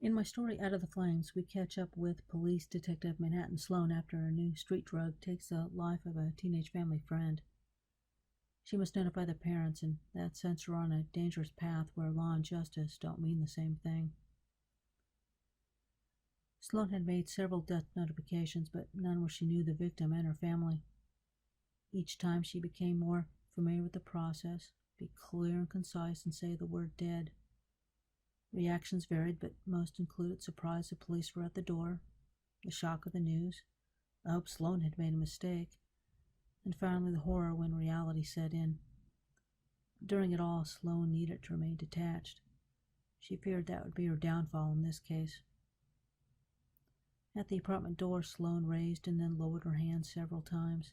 In my story Out of the Flames, we catch up with police detective Manhattan Sloane after a new street drug takes the life of a teenage family friend. She must notify the parents, and that sends her on a dangerous path where law and justice don't mean the same thing. Sloane had made several death notifications, but none where she knew the victim and her family. Each time she became more familiar with the process, be clear and concise, and say the word dead. Reactions varied, but most included surprise the police were at the door, the shock of the news, the hope Sloane had made a mistake, and finally the horror when reality set in. During it all, Sloane needed to remain detached. She feared that would be her downfall in this case. At the apartment door, Sloane raised and then lowered her hand several times,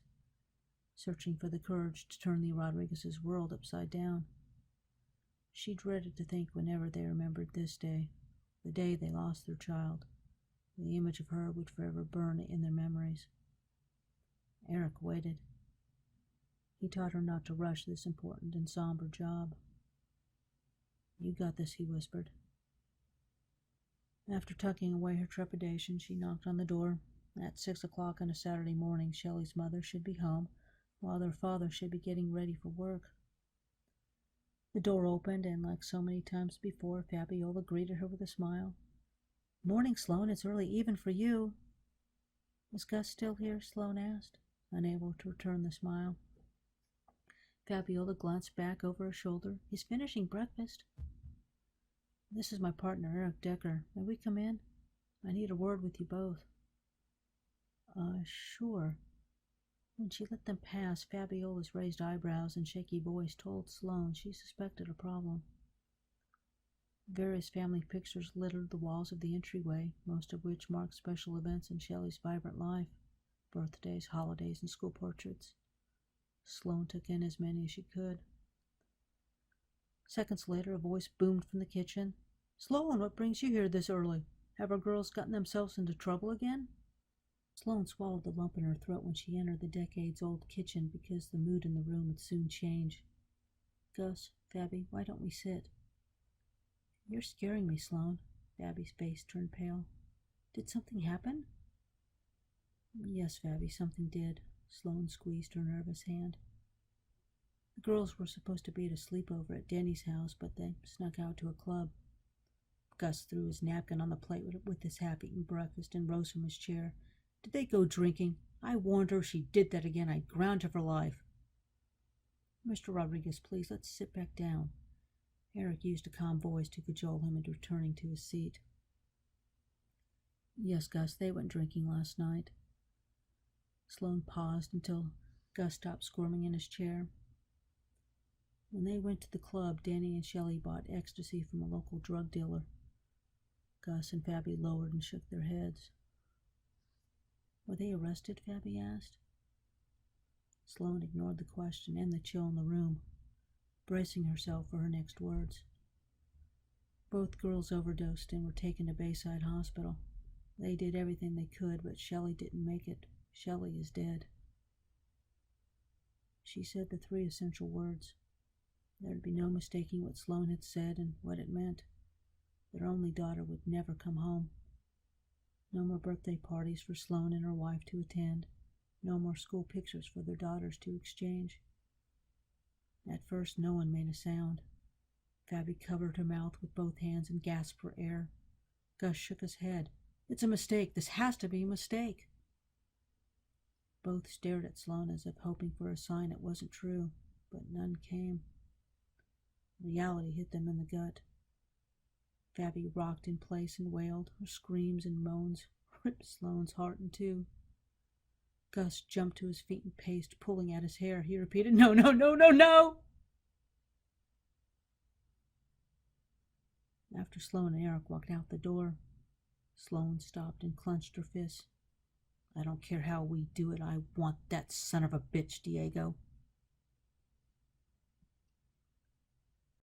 searching for the courage to turn the Rodriguez's world upside down. She dreaded to think whenever they remembered this day, the day they lost their child, the image of her would forever burn in their memories. Eric waited. He taught her not to rush this important and somber job. "You got this," he whispered. After tucking away her trepidation, she knocked on the door. At 6 o'clock on a Saturday morning, Shelley's mother should be home, while their father should be getting ready for work. The door opened, and like so many times before, Fabiola greeted her with a smile. "Morning, Sloane. It's early even for you." "Is Gus still here?" Sloane asked, unable to return the smile. Fabiola glanced back over her shoulder. "He's finishing breakfast." "This is my partner, Eric Decker. May we come in? I need a word with you both." Sure." When she let them pass, Fabiola's raised eyebrows and shaky voice told Sloane she suspected a problem. Various family pictures littered the walls of the entryway, most of which marked special events in Shelley's vibrant life, birthdays, holidays, and school portraits. Sloane took in as many as she could. Seconds later, a voice boomed from the kitchen. "Sloane, what brings you here this early? Have our girls gotten themselves into trouble again?" Sloane swallowed the lump in her throat when she entered the decades-old kitchen because the mood in the room would soon change. "Gus, Fabby, why don't we sit?" "You're scaring me, Sloane." Fabby's face turned pale. "Did something happen?" "Yes, Fabby, something did." Sloane squeezed her nervous hand. "The girls were supposed to be at a sleepover at Denny's house, but they snuck out to a club." Gus threw his napkin on the plate with his half-eaten breakfast and rose from his chair. "Did they go drinking? I warned her if she did that again, I'd ground her for life." "Mr. Rodriguez, please, let's sit back down." Eric used a calm voice to cajole him into returning to his seat. "Yes, Gus, they went drinking last night." Sloane paused until Gus stopped squirming in his chair. "When they went to the club, Danny and Shelley bought ecstasy from a local drug dealer." Gus and Fabby lowered and shook their heads. "Were they arrested?" Fabby asked. Sloane ignored the question and the chill in the room, bracing herself for her next words. "Both girls overdosed and were taken to Bayside Hospital. They did everything they could, but Shelley didn't make it. Shelley is dead." She said the three essential words. There'd be no mistaking what Sloane had said and what it meant. Their only daughter would never come home. No more birthday parties for Sloane and her wife to attend. No more school pictures for their daughters to exchange. At first, no one made a sound. Fabby covered her mouth with both hands and gasped for air. Gus shook his head. "It's a mistake. This has to be a mistake." Both stared at Sloane as if hoping for a sign it wasn't true, but none came. Reality hit them in the gut. Fabby rocked in place and wailed. Her screams and moans ripped Sloane's heart in two. Gus jumped to his feet and paced, pulling at his hair. He repeated, "No, no, no, no, no!" After Sloane and Eric walked out the door, Sloane stopped and clenched her fists. "I don't care how we do it. I want that son of a bitch, Diego."